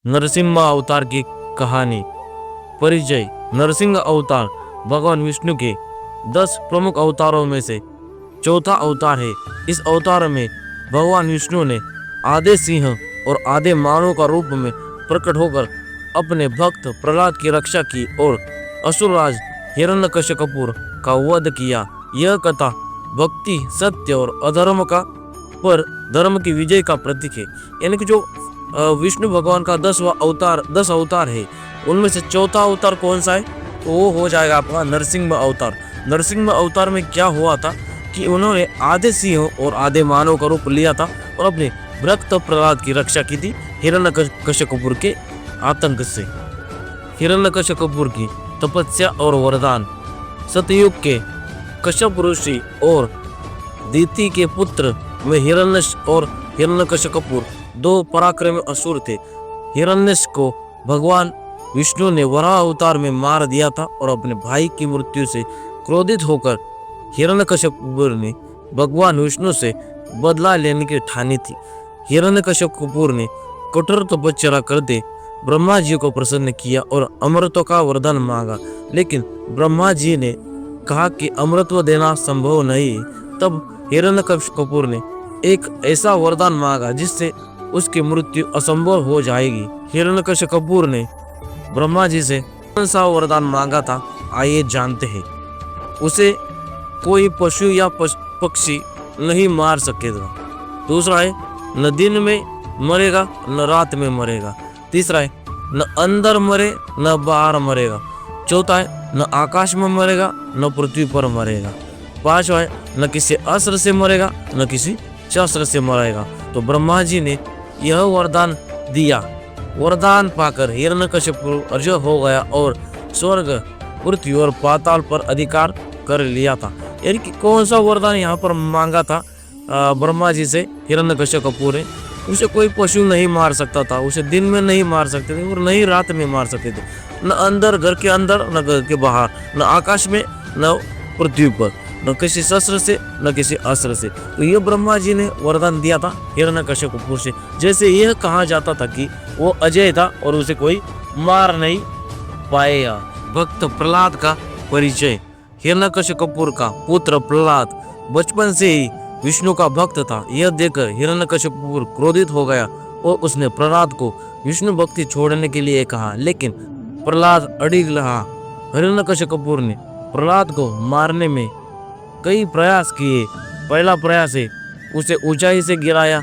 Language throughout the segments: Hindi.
नरसिंह अवतार की कहानी। परिचय। नरसिंह अवतार भगवान विष्णु के 10 प्रमुख अवतारों में से चौथा अवतार है। इस अवतार में भगवान विष्णु ने आधे सिंह और आधे मानव का रूप में प्रकट होकर अपने भक्त प्रहलाद की रक्षा की और असुरराज हिरण्यकश्यप का वध किया। यह कथा भक्ति, सत्य और अधर्म का पर धर्म की विजय का प्रतीक है। यानी कि जो विष्णु भगवान का 10 अवतार है, उनमें से चौथा अवतार कौन सा है, तो वो हो जाएगा आपका नरसिंह अवतार। नरसिंह अवतार में क्या हुआ था कि उन्होंने आधे सिंह और आधे मानव का रूप लिया था और अपने भक्त प्रहलाद की रक्षा की थी हिरण्यकश्यप के आतंक से। हिरण्यकश्यप की तपस्या और वरदान। सतयुग के कश्यप ऋषि और दीति के पुत्र में हिरण्यश और हिरण्यकश्यप 2 पराक्रमी असुर थे। हिरण्यश को भगवान विष्णु ने वराह अवतार में मार दिया था और अपने भाई की मृत्यु से क्रोधित होकर हिरण्यकश्यप ने भगवान विष्णु से बदला लेने की ठानी थी। हिरण्यकश्यप ने कठोर तपस्या करते ब्रह्मा जी को प्रसन्न किया और अमृतों का वरदान मांगा, लेकिन ब्रह्मा जी ने कहा कि अमृतत्व देना संभव नहीं। तब हिरण्यकश्यप ने एक ऐसा वरदान मांगा जिससे उसकी मृत्यु असंभव हो जाएगी। हिरण्यकश्यप ने ब्रह्मा जी से कौन सा वरदान मांगा था, आइए जानते हैं। उसे कोई पशु या पक्षी नहीं मार सकेगा। दूसरा है, न दिन में मरेगा न रात में मरेगा। तीसरा है, न अंदर मरे न बाहर मरेगा। चौथा है, न आकाश में मरेगा न पृथ्वी पर मरेगा। पांचवा है, न किसी अस्त्र से मरेगा न किसी शस्त्र से मरेगा। तो ब्रह्मा जी ने यह वरदान दिया। वरदान पाकर हिरण्यकश्यप अजय हो गया और स्वर्ग, पृथ्वी और पाताल पर अधिकार कर लिया था। यानी कि कौन सा वरदान यहाँ पर मांगा था ब्रह्मा जी से हिरण्यकश्यप ने? उसे कोई पशु नहीं मार सकता था, उसे दिन में नहीं मार सकते थे और न ही रात में मार सकते थे। न अंदर, घर के अंदर न घर के बाहर, न आकाश में न पृथ्वी पर, न किसी शस्त्र से न किसी अस्त्र से। तो ये ब्रह्मा जी ने वरदान दिया था हिरण्यकश्यप से। जैसे यह कहा जाता था कि वो अजय था और उसे कोई मार नहीं पाएगा। भक्त प्रहलाद का परिचय। हिरण्यकश्यप का पुत्र प्रहलाद बचपन से ही विष्णु का भक्त था। यह देखकर हिरण्यकश्यप क्रोधित हो गया और उसने प्रहलाद को विष्णु भक्ति छोड़ने के लिए कहा, लेकिन प्रहलाद अड़िग रहा। हिरण्यकश्यप ने प्रहलाद को मारने में कई प्रयास किए। पहला प्रयास है, उसे ऊंचाई से गिराया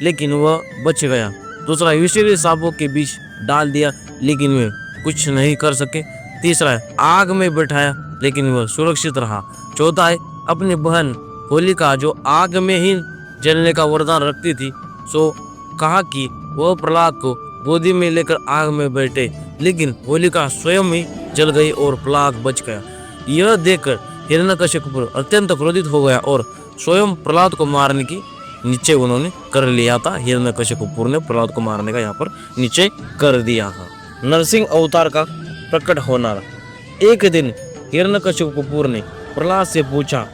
लेकिन वह बच गया। दूसरा, विषैले सांपों के बीच डाल दिया लेकिन वे कुछ नहीं कर सके। तीसरा है, आग में बैठाया लेकिन वह सुरक्षित रहा। चौथा है, अपनी बहन होलिका जो आग में ही जलने का वरदान रखती थी, सो कहा कि वह प्रहलाद को गोदी में लेकर आग में बैठे, लेकिन होलिका स्वयं ही जल गई और प्रहलाद बच गया। यह देखकर हिरण्यकश्यप अत्यंत क्रोधित हो गया और स्वयं प्रहलाद को मारने की निश्चय उन्होंने कर लिया था। हिरण्यकश्यप ने प्रहलाद को मारने का यहाँ पर निश्चय कर दिया था। नरसिंह अवतार का प्रकट होना। एक दिन हिरण्यकश्यप ने प्रहलाद से पूछा,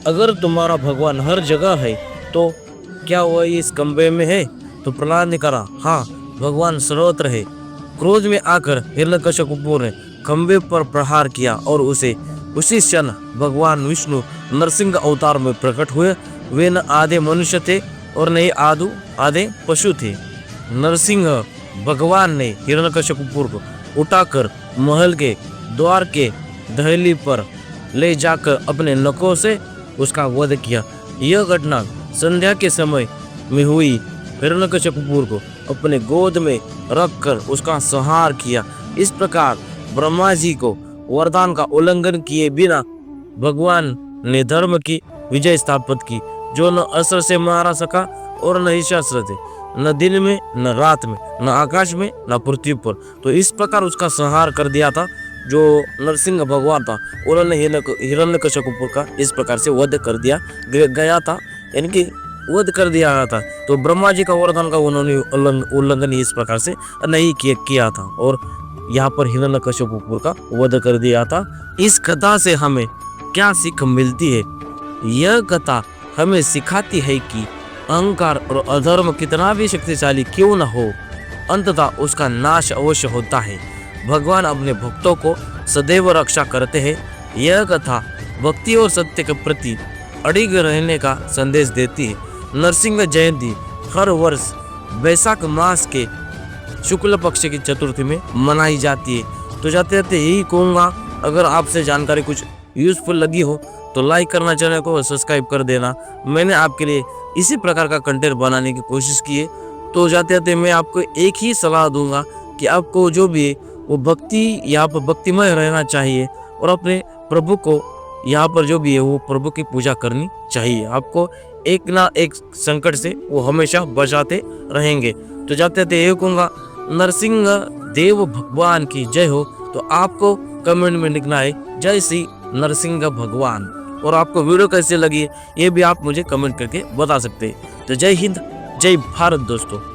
अगर तुम्हारा भगवान हर जगह है तो क्या वह इस कमरे में है? तो प्रहलाद ने कहा, हाँ, भगवान सर्वत्र है। क्रोध में आकर हिरण्यकश्यप ने खंबे पर प्रहार किया और उसी क्षण भगवान विष्णु नरसिंह अवतार में प्रकट हुए। वे न आधे मनुष्य थे और न ही आधे पशु थे। नरसिंह भगवान ने हिरण्यकश्यप को उठाकर महल के द्वार के दहली पर ले जाकर अपने नखों से उसका वध किया। यह घटना संध्या के समय में हुई। हिरण्यकश्यप को अपने गोद में रखकर उसका संहार किया। इस प्रकार ब्रह्मा जी को वरदान का उल्लंघन किए बिना भगवान ने धर्म की विजय स्थापित की, जो न अस्त्र से मारा सका और न ही शस्त्र थे, न दिन में न रात में, न आकाश में न पृथ्वी पर। तो इस प्रकार उसका संहार कर दिया था। जो नरसिंह भगवान था उन्होंने हिरण्यकश्यप का इस प्रकार से वध कर दिया गया था, यानी कि वध कर दिया था। तो ब्रह्मा जी का वरदान का उन्होंने उल्लंघन इस प्रकार से नहीं किया था और यहाँ पर हिरण्यकश्यप का वध कर दिया था। इस कथा से हमें क्या सीख मिलती है? यह कथा हमें सिखाती है कि अहंकार और अधर्म कितना भी शक्तिशाली क्यों न हो, अंततः उसका नाश अवश्य होता है। भगवान अपने भक्तों को सदैव रक्षा करते हैं। यह कथा भक्ति और सत्य के प्रति अड़िग रहने का संदेश देती है। नरसिंह जयंती हर वर्ष वैशाख मास के शुक्ल पक्ष की चतुर्थी में मनाई जाती है। तो जाते जाते यही कहूँगा, अगर आपसे जानकारी कुछ यूजफुल लगी हो तो लाइक करना, चैनल को सब्सक्राइब कर देना। मैंने आपके लिए इसी प्रकार का कंटेंट बनाने की कोशिश की है। तो जाते जाते मैं आपको एक ही सलाह दूंगा कि आपको जो भी है वो भक्ति यहाँ पर भक्तिमय रहना चाहिए और अपने प्रभु को यहाँ पर जो भी है वो प्रभु की पूजा करनी चाहिए। आपको एक ना एक संकट से वो हमेशा बचाते रहेंगे। तो जाते जाते ये कहूँगा, नरसिंह देव भगवान की जय हो। तो आपको कमेंट में लिखना है जय श्री नरसिंह भगवान। और आपको वीडियो कैसे लगी ये भी आप मुझे कमेंट करके बता सकते हैं। तो जय हिंद, जय भारत दोस्तों।